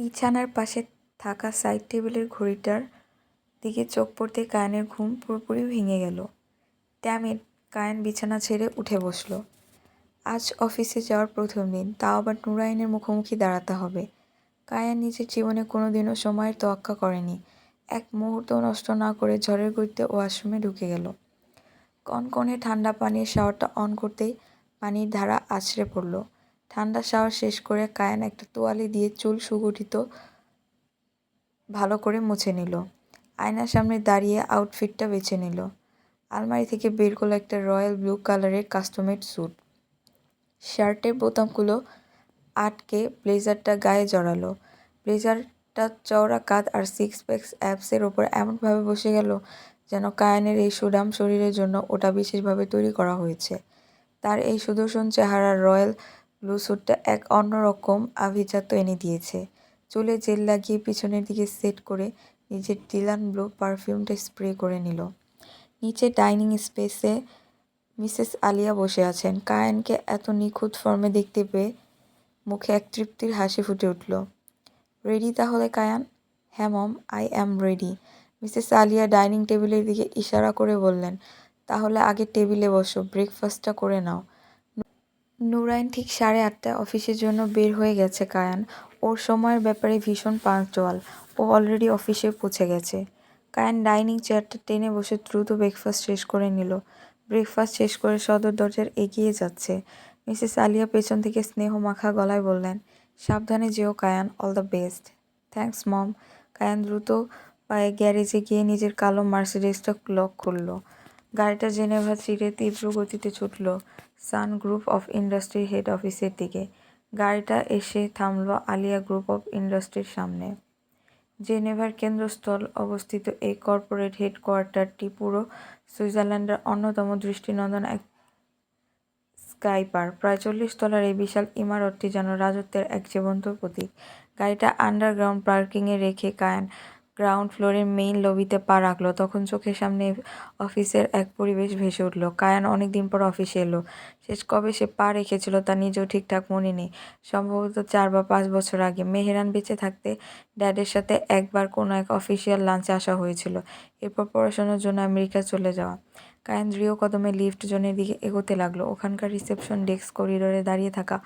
বিছানার পাশে থাকা সাইড টেবিলের ঘড়িটার দিকে চোখ পড়তেই কায়ানের ঘুম পুরোপুরি ভেঙে গেল। Damn it! কায়ান বিছানা ছেড়ে উঠে বসল। আজ অফিসে যাওয়ার প্রথম দিন, তাও আবার নুরাইনের মুখোমুখি দাঁড়াতে হবে। কায়ান নিজের জীবনে কোনোদিনও সময়ের তোয়াক্কা করেনি। এক মুহূর্তও নষ্ট না করে ঝড়ের গতিতে ওয়াশরুমে ঢুকে গেল। কনকনে ঠান্ডা পানির শাওয়ারটা অন করতেই পানির ধারা আছড়ে পড়ল। ঠান্ডা শাওয়ার শেষ করে কায়ান একটা তোয়ালে দিয়ে চুল সুগঠিত ভালো করে মুছে নিল। আয়নার সামনে দাঁড়িয়ে আউটফিটটা বেছে নিল। আলমারি থেকে বের করলো একটা রয়্যাল ব্লু কালারের কাস্টমেড স্যুট। শার্টের বোতামগুলো আটকে ব্লেজারটা গায়ে জড়ালো। ব্লেজারটা চওড়া কাঁধ আর সিক্স প্যাক অ্যাবসের ওপর এমনভাবে বসে গেল যেন কায়ানের এই সুঠাম শরীরের জন্য ওটা বিশেষভাবে তৈরি করা হয়েছে। তার এই সুদর্শন চেহারার রয়্যাল ব্লু স্যুটটা এক অন্যরকম আভিজাত্য এনে দিয়েছে। চুলে জেল লাগিয়ে পিছনের দিকে সেট করে নিজের ডিলান ব্লু পারফিউমটা স্প্রে করে নিল। নিচে ডাইনিং স্পেসে মিসেস আলিয়া বসে আছেন। কায়ানকে এত নিখুঁত ফর্মে দেখতে পেয়ে মুখে এক তৃপ্তির হাসি ফুটে উঠল। রেডি তাহলে কায়ান? হ্যাঁ mom, I am ready. Mrs Alia dining টেবিলের দিকে ইশারা করে বললেন, তাহলে আগে টেবিলে বসো, ব্রেকফাস্টটা করে নাও। নুরাইন ঠিক 8:30টায় অফিসের জন্য বের হয়ে গেছে কায়ান। ওর সময়ের ব্যাপারে ভীষণ পাংচুয়াল। ও অলরেডি অফিসে পৌঁছে গেছে। কায়ান ডাইনিং চেয়ারটা টেনে বসে দ্রুত ব্রেকফাস্ট শেষ করে নিল। ব্রেকফাস্ট শেষ করে সদর দরজার এগিয়ে যাচ্ছে। মিসেস আলিয়া পেছন থেকে স্নেহ মাখা গলায় বললেন, সাবধানে যেও Kayaan, all the best. Thanks mom. Kayaan দ্রুত পায়ে গ্যারেজে গিয়ে নিজের কালো মার্সিডিজটা লক খুলল। গাড়িটা জেনেভা ছিঁড়ে তীব্র গতিতে ছুটল সান গ্রুপ অফ ইন্ডাস্ট্রির হেড অফিসের দিকে। গাড়িটা এসে থামল আলিয়া গ্রুপ অফ ইন্ডাস্ট্রির সামনে। জেনেভার কেন্দ্রস্থল অবস্থিত এই কর্পোরেট হেডকোয়ার্টারটি পুরো সুইজারল্যান্ডের অন্যতম দৃষ্টিনন্দন এক স্কাইপার। প্রায় 40 তলার এই বিশাল ইমারতটি যেন রাজত্বের এক জীবন্ত প্রতীক। গাড়িটা আন্ডারগ্রাউন্ড পার্কিংয়ে রেখে কায়ান গ্রাউন্ড ফ্লোরের মেইন লবিতে পা রাখল। তখন চোখের সামনে অফিসের এক পরিবেশ ভেসে উঠল। কায়ান অনেকদিন পর অফিসে এলো। শেষ কবে সে পা রেখেছিল তা নিজেও ঠিকঠাক মনে নেই। সম্ভবত 4 বা 5 বছর আগে। মেহেরান বেঁচে থাকতে ড্যাডের সাথে একবার কোনো এক অফিসিয়াল লাঞ্চে আসা হয়েছিল। এরপর পড়াশোনার জন্য আমেরিকা চলে যাওয়া। কায়ান দৃঢ় কদমে লিফট জোনের দিকে এগোতে লাগলো। ওখানকার রিসেপশন ডেস্ক করিডোরে দাঁড়িয়ে থাকা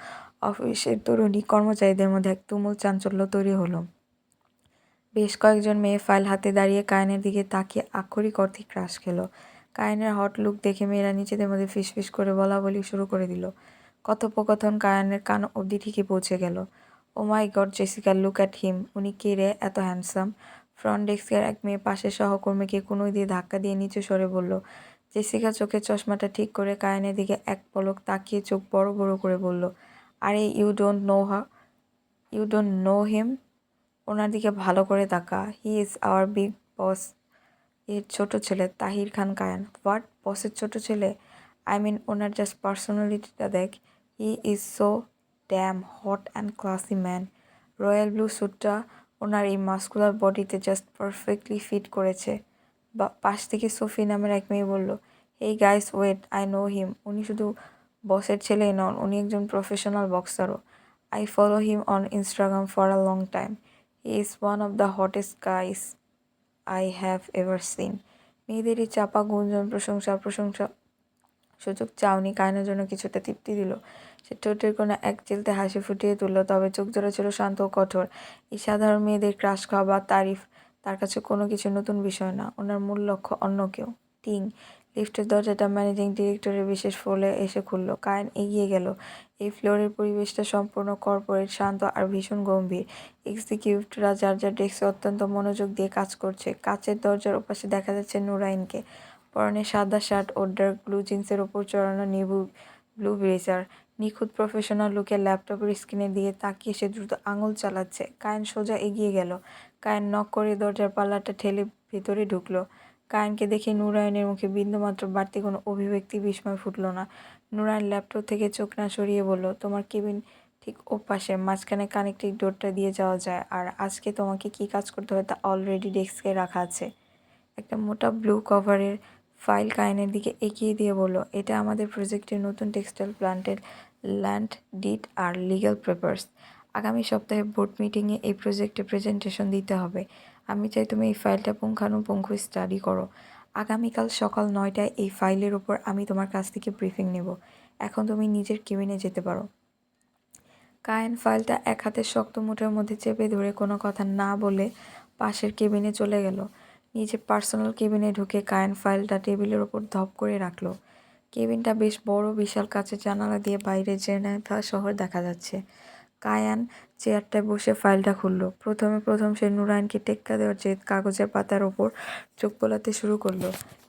অফিসের তরুণী কর্মচারীদের মধ্যে এক তুমুল চাঞ্চল্য তৈরি হলো। বেশ কয়েকজন মেয়ে ফাইল হাতে দাঁড়িয়ে কায়ানের দিকে তাকিয়ে আক্ষরিক অর্থে ক্রাশ খেল। কায়ানের হট লুক দেখে মেয়েরা নিজেদের মধ্যে ফিসফিস করে বলাবলি শুরু করে দিল। কথোপকথন কায়ানের কান অবধি ঠিকই পৌঁছে গেল। Oh my god Jessica, look at him. উনি কে রে, এত হ্যান্ডসাম? ফ্রন্ট ডেস্কের এক মেয়ে পাশের সহকর্মীকে কনুই দিয়ে ধাক্কা দিয়ে নিচু স্বরে বলল। জেসিকা চোখের চশমাটা ঠিক করে কায়ানের দিকে এক পলক তাকিয়ে চোখ বড় বড় করে বলল, আরে ইউ ডোন্ট নো হিম? ওনার দিকে ভালো করে তাকা। হি ইজ আওয়ার বিগ বস এর ছোট ছেলে, তাহির খান কায়ান। হোয়াট? বসের ছোট ছেলে? আই মিন ওনার জাস্ট পার্সোনালিটিটা দেখ। He is so damn hot and classy man. Royal blue স্যুটটা ওনার এই মাস্কুলার বডিতে জাস্ট পারফেক্টলি ফিট করেছে। পাশ থেকে সোফি নামের এক মেয়ে বলল, hey guys wait, I know him. উনি শুধু বসের ছেলেই নন, উনি একজন প্রফেশনাল বক্সারও। I follow him on Instagram for a long time. He is one of the hottest guys I have ever seen. মেয়েদের এই চাপা গুঞ্জন প্রশংসা সুযোগ চাউনি কায়নার জন্য কিছুটা তৃপ্তি দিল। সে ঠোঁটের কোণে এক চিলতে হাসি ফুটিয়ে তুলল, তবে চোখ জোড়া ছিল শান্ত ও কঠোর। এই সাধারণ মেয়েদের ক্রাশ খাওয়া বা তারিফ তার কাছে কোনো কিছু নতুন বিষয় না। ওনার মূল লক্ষ্য অন্য কেউ। টিং। লিফটের দরজাটা ম্যানেজিং ডিরেক্টরের বিশেষ ফ্লোরে এসে খুলল। কায়ান এগিয়ে গেল। এই ফ্লোরের পরিবেশটা সম্পূর্ণ কর্পোরেট, শান্ত আর ভীষণ গম্ভীর। এক্সিকিউটিভরা যার যার ডেস্কে অত্যন্ত মনোযোগ দিয়ে কাজ করছে। কাচের দরজার ওপাশে দেখা যাচ্ছে নুরাইনকে। পরনে সাদা শার্ট ও ডার্ক ব্লু জিন্সের ওপর চড়ানো নেভি ব্লু ব্লেজার। নিখুঁত প্রফেশনাল লুকে ল্যাপটপের স্ক্রিনের দিকে তাকিয়ে সে দ্রুত আঙুল চালাচ্ছে। কায়ান সোজা এগিয়ে গেল। কায়ান নক করে দরজার পাল্লাটা ঠেলে ভেতরে ঢুকলো। কায়ানকে দেখে নুরাইনের মুখে বিন্দুমাত্র বাড়তি কোনো অভিব্যক্তি বিস্ময় ফুটল না। নুরাইন ল্যাপটপ থেকে চোখ না সরিয়ে বলল, তোমার কেবিন ঠিক ওপাশে, মাঝখানে কানেক্টিং ডোরটা দিয়ে যাওয়া যায়। আর আজকে তোমাকে কী কাজ করতে হয় তা অলরেডি ডেস্কে রাখা আছে। একটা মোটা ব্লু কভারের ফাইল কায়ানের দিকে এগিয়ে দিয়ে বলল, এটা আমাদের প্রজেক্টের নতুন টেক্সটাইল প্ল্যান্টের ল্যান্ড ডিড আর লিগ্যাল পেপারস। আগামী সপ্তাহে বোর্ড মিটিংয়ে এই প্রজেক্টের প্রেজেন্টেশন দিতে হবে। আমি চাই তুমি এই ফাইলটা পুঙ্খানুপুঙ্খ স্টাডি করো। আগামীকাল সকাল 9টায় এই ফাইলের ওপর আমি তোমার কাছ থেকে ব্রিফিং নেব। এখন তুমি নিজের কেবিনে যেতে পারো। কায়েন ফাইলটা এক হাতে শক্ত মুঠোর মধ্যে চেপে ধরে কোনো কথা না বলে পাশের কেবিনে চলে গেল। নিজের পার্সোনাল কেবিনে ঢুকে কায়েন ফাইলটা টেবিলের ওপর ধপ করে রাখল। কেবিনটা বেশ বড়, বিশাল কাচের জানালা দিয়ে বাইরে জেনেভা শহর দেখা যাচ্ছে। কায়ান চেয়ারটায় বসে ফাইলটা খুলল। প্রথম সে নুরাইনকে টেক্কা দেওয়ার জেদ কাগজের পাতার ওপর চোখ বোলাতে শুরু করলো।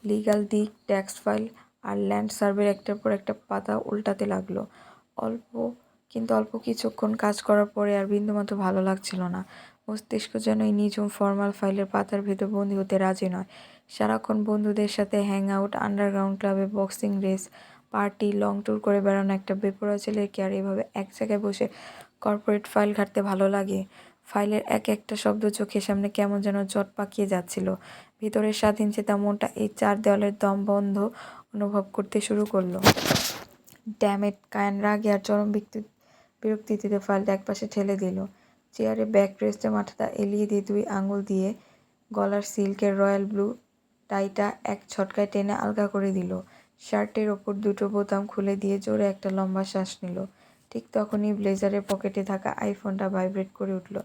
লিগ্যাল দিক, ট্যাক্স ফাইল আর ল্যান্ড সার্ভের একটার পর একটা পাতা উল্টাতে লাগলো। অল্প কিছুক্ষণ কাজ করার পরে আর বিন্দুমাত্র ভালো লাগছিল না। মস্তিষ্ক যেন এই নিঝুম ফরমাল ফাইলের পাতার ভেতর বন্দী হতে রাজি নয়। সারাক্ষণ বন্ধুদের সাথে হ্যাং আউট, আন্ডারগ্রাউন্ড ক্লাবে boxing race, party, long tour করে বেড়ানো একটা বেপরোয়া ছেলের কি আর এভাবে এক জায়গায় বসে কর্পোরেট ফাইল ঘাঁটতে ভালো লাগে? ফাইলের এক একটা শব্দ চোখের সামনে কেমন যেন জট পাকিয়ে যাচ্ছিল। ভিতরের স্বাধীন চেতা মনটা এই 4 দেওয়ালের দম বন্ধ অনুভব করতে শুরু করলো। ড্যামেট! কায়ান রাগে আর চরম বিরক্তিতে ফাইলটা একপাশে ঠেলে দিল। চেয়ারে ব্যাক রেস্টে মাথাটা এলিয়ে দিয়ে 2 আঙুল দিয়ে গলার সিল্কের রয়্যাল ব্লু টাইটা এক ঝটকায় টেনে আলগা করে দিল। শার্টের ওপর 2টো বোতাম খুলে দিয়ে জোরে একটা লম্বা শ্বাস নিল। ঠিক তখনই ব্লেজারের পকেটে থাকা আইফোনটা ভাইব্রেট করে উঠল।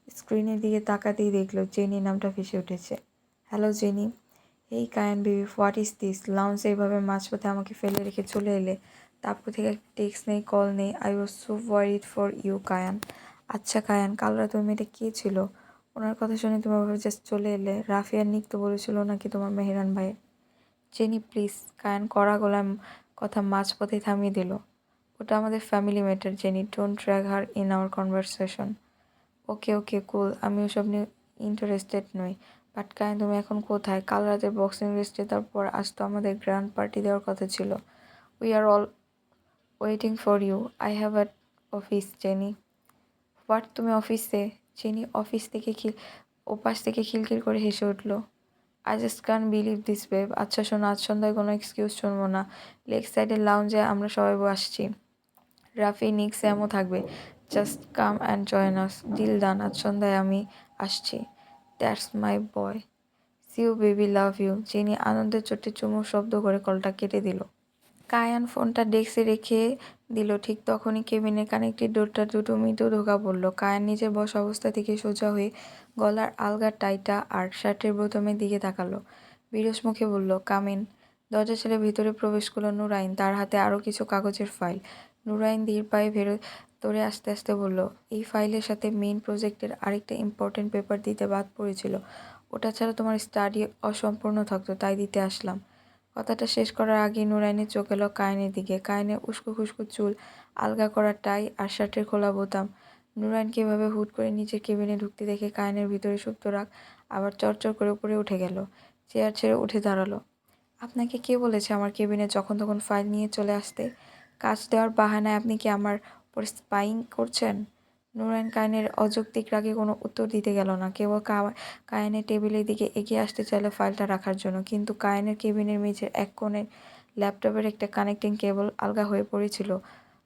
স্ক্রিনের দিকে তাকাতেই দেখল জেনি নামটা ভেসে উঠেছে। Hello Jenny. এই Kayaan baby, what is this? লাউঞ্জে এভাবে মাঝপথে আমাকে ফেলে রেখে চলে এলে। তারপর থেকে টেক্সট নেই, কল নেই। I was so worried for you Kayan. আচ্ছা কায়ান, কাল রাতে ওই মেয়েটা কে ছিল? ওনার কথা শুনে তুমি ওভাবে জাস্ট চলে এলে? রাফি আর নিক তো বলেছিল নাকি তোমার মেহেরান ভাই। Jenny please. কায়ান কড়া গলায় কথা মাঝপথে থামিয়ে দিল। ওটা আমাদের family matter Jenny, don't drag her in our conversation. Okay cool, আমি ওসব নিয়ে ইন্টারেস্টেড নই। বাট কায়ান, তুমি এখন কোথায়? কাল রাতের বক্সিং রেস জেতার পর আজ তো আমাদের গ্র্যান্ড পার্টি দেওয়ার কথা ছিল। We are all waiting for you. I have at office Jenny. What? তুমি অফিসে? জেনি অফিস থেকে ওপাশ থেকে খিলখিল করে হেসে উঠল। I just can't believe this babe. আচ্ছা শোনো, আজ সন্ধ্যায় কোনো এক্সকিউজ শুনবো না। লেক সাইডের লাউঞ্জে আমরা সবাই আসছি। রাফি, নিক, স্যামও থাকবে। Just come and join us. Deal done. আজ সন্ধ্যায় আমি আসছি। That's my boy. See you baby, love you. Jenny আনন্দের চোটে চুমুর শব্দ করে কলটা কেটে দিল। কায়ান ফোনটা ডেস্কে রেখে দিল। ঠিক তখনই কেবিনের কানেক্টেড ডোরটা 2টো মৃদু ঢোকা পড়ল। কায়ান নিজের বসা অবস্থা থেকে সোজা হয়ে গলার আলগা টাইটা আর শার্টের বোতামের দিকে তাকালো। বিরস মুখে বলল, কাম ইন। দরজা ছেড়ে ভিতরে প্রবেশ করল নুরাইন, তার হাতে আরও কিছু কাগজের ফাইল। নুরাইন ধীর পায়ে ভেতরে আস্তে আস্তে বলল, এই ফাইলের সাথে মেইন প্রজেক্টের আরেকটা ইম্পর্টেন্ট পেপার দিতে বাদ পড়েছিল। ওটা ছাড়া তোমার স্টাডি অসম্পূর্ণ থাকতো, তাই দিতে আসলাম। কথাটা শেষ করার আগেই নুরাইনের চোখ এলো কায়েনের দিকে। কায়েনের উস্কো খুস্কো চুল, আলগা করা টাই আর শার্টের খোলা বোতাম। নুরাইনকে এভাবে হুট করে নিজের কেবিনে ঢুকতে দেখে কায়েনের ভিতরে সুপ্ত রাগ আবার চরচর করে উপরে উঠে গেল। চেয়ার ছেড়ে উঠে দাঁড়ালো। আপনাকে কে বলেছে আমার কেবিনে যখন তখন ফাইল নিয়ে চলে আসতে? কাজ দেওয়ার বাহানায় আপনি কি আমার উপর স্পাইং করছেন? নুরাইন কায়েনের অযৌক্তিক রাগে কোনো উত্তর দিতে গেল না। কেবল কায়েনের টেবিলের দিকে এগিয়ে আসতে চাইল ফাইলটা রাখার জন্য। কিন্তু কায়েনের কেবিনের মেঝের এক কোণে ল্যাপটপের একটা কানেক্টিং কেবল আলগা হয়ে পড়েছিল।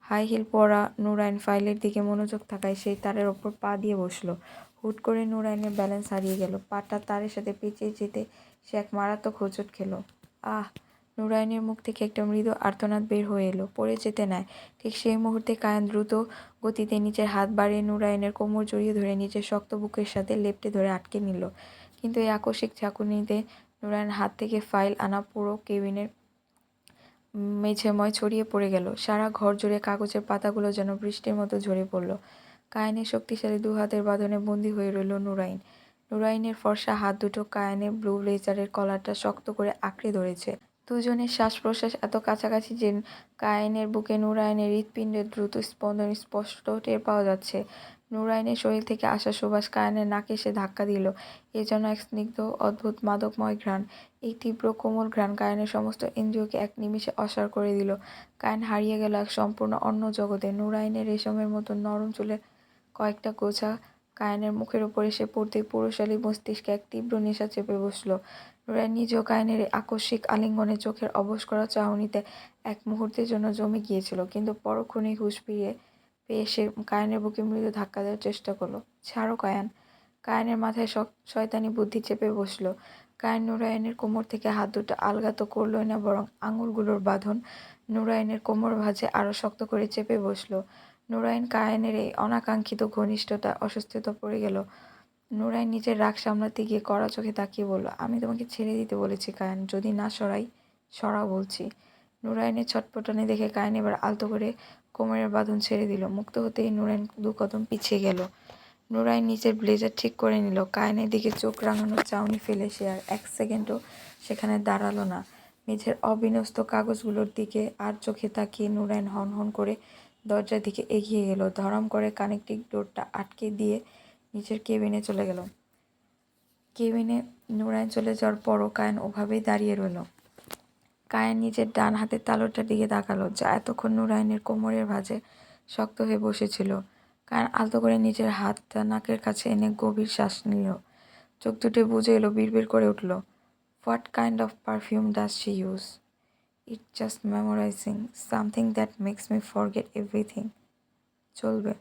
হাই হিল পরা নুরাইন ফাইলের দিকে মনোযোগ থাকায় সেই তারের ওপর পা দিয়ে বসল। হুট করে নুরাইনের ব্যালেন্স হারিয়ে গেল। পাটা তারের সাথে পেঁচিয়ে যেতে সে এক মারাত্মক হোঁচট খেল। আহ! নুরাইনের মুখ থেকে একটা মৃদু আর্তনাদ বের হয়ে এলো। পড়ে যেতে নেয়। ঠিক সেই মুহূর্তে কায়ান দ্রুত গতিতে নিচের হাত বাড়িয়ে নুরাইনের কোমর জড়িয়ে ধরে নিজের শক্ত বুকের সাথে লেপ্টে ধরে আটকে নিল। কিন্তু এই আকস্মিক ঝাঁকুনিতে নুরাইনের হাত থেকে ফাইল আনা পুরো কেবিনের মেঝেময় ছড়িয়ে পড়ে গেল। সারা ঘর জুড়ে কাগজের পাতাগুলো যেন বৃষ্টির মতো ঝরে পড়ল। কায়ানের শক্তিশালী 2 হাতের বাঁধনে বন্দী হয়ে রইল নুরাইন। নুরাইনের ফর্সা হাত দুটো কায়ানের ব্লু ব্লেজারের কলারটা শক্ত করে আঁকড়ে ধরেছে। দুজনের শ্বাস-প্রশ্বাস এত কাছাকাছি যে কায়ানের বুকে নুরাইনের হৃৎপিণ্ডের দ্রুত স্পন্দন স্পষ্ট টের পাওয়া যাচ্ছে। নুরাইনের শরীর থেকে আসা সুবাস কায়ানের নাকে এসে ধাক্কা দিল। এ যেন এক স্নিগ্ধ, অদ্ভুত, মাদকময় ঘ্রাণ। এই তীব্র কোমল ঘ্রাণ কায়ানের সমস্ত ইন্দ্রিয়কে এক নিমিষে অসাড় করে দিল। কায়ান হারিয়ে গেল এক সম্পূর্ণ অন্য জগতে। নুরাইনের রেশমের মতো নরম চুলের কয়েকটা গোছা কায়ানের মুখের ওপর এসে পড়তেই পুরুষালী মস্তিষ্কে এক তীব্র নেশা চেপে বসল। নুরাইন নিজেও কায়ানের আকস্মিক আলিঙ্গনে চোখের অবশ করা চাহনিতে এক মুহূর্তের জন্য জমে গিয়েছিল, কিন্তু পরক্ষণেই হুঁশ পেয়ে সে কায়ানের বুকে মৃদু ধাক্কা দেওয়ার চেষ্টা করলো। ছাড়ো কায়ান। কায়ানের মাথায় শয়তানি বুদ্ধি চেপে বসলো। কায়ান নুরাইনের কোমর থেকে হাত দুটো আলগা তো করলই না, বরং আঙুলগুলোর বাঁধন নুরাইনের কোমর ভাঁজে আরও শক্ত করে চেপে বসলো। নুরাইন কায়ানের এই অনাকাঙ্ক্ষিত ঘনিষ্ঠতা অস্বস্তিতে পড়ে গেল। নুরাইন নিজের রাগ সামলাতে গিয়ে কড়া চোখে তাকিয়ে বলল, আমি তোমাকে ছেড়ে দিতে বলেছি কায়ান, যদি না সরাও বলছি। নুরাইনের ছটফটানি দেখে কায়ান এবার আলতো করে কোমরের বাঁধন ছেড়ে দিল। মুক্ত হতেই নুরাইন 2 কদম পিছিয়ে গেল। নুরাইন নিজের ব্লেজার ঠিক করে নিল। কায়ানের দিকে চোখ রাঙানোর চাউনি ফেলে সে আর 1 সেকেন্ডও সেখানে দাঁড়ালো না। মেঝের অবিন্যস্ত কাগজগুলোর দিকে আর চোখে তাকিয়ে নুরাইন হন করে দরজার দিকে এগিয়ে গেল। ধড়াম করে কানেক্টিং ডোরটা আটকে দিয়ে নিজের কেবিনে চলে গেল। কেবিনে নুরাইন চলে যাওয়ার পরও কায়ান ওভাবেই দাঁড়িয়ে রইল। কায়ান নিজের ডান হাতের তালুটার দিকে তাকালো, যা এতক্ষণ নুরাইনের কোমরের ভাঁজে শক্ত হয়ে বসেছিল। কায়ান আলতো করে নিজের হাতটা নাকের কাছে এনে গভীর শ্বাস নিল। চোখ দুটো বুজে এলো, বিড়বিড় করে উঠল, what kind of perfume does she use? It's just memorising, something that makes me forget everything. চলবে।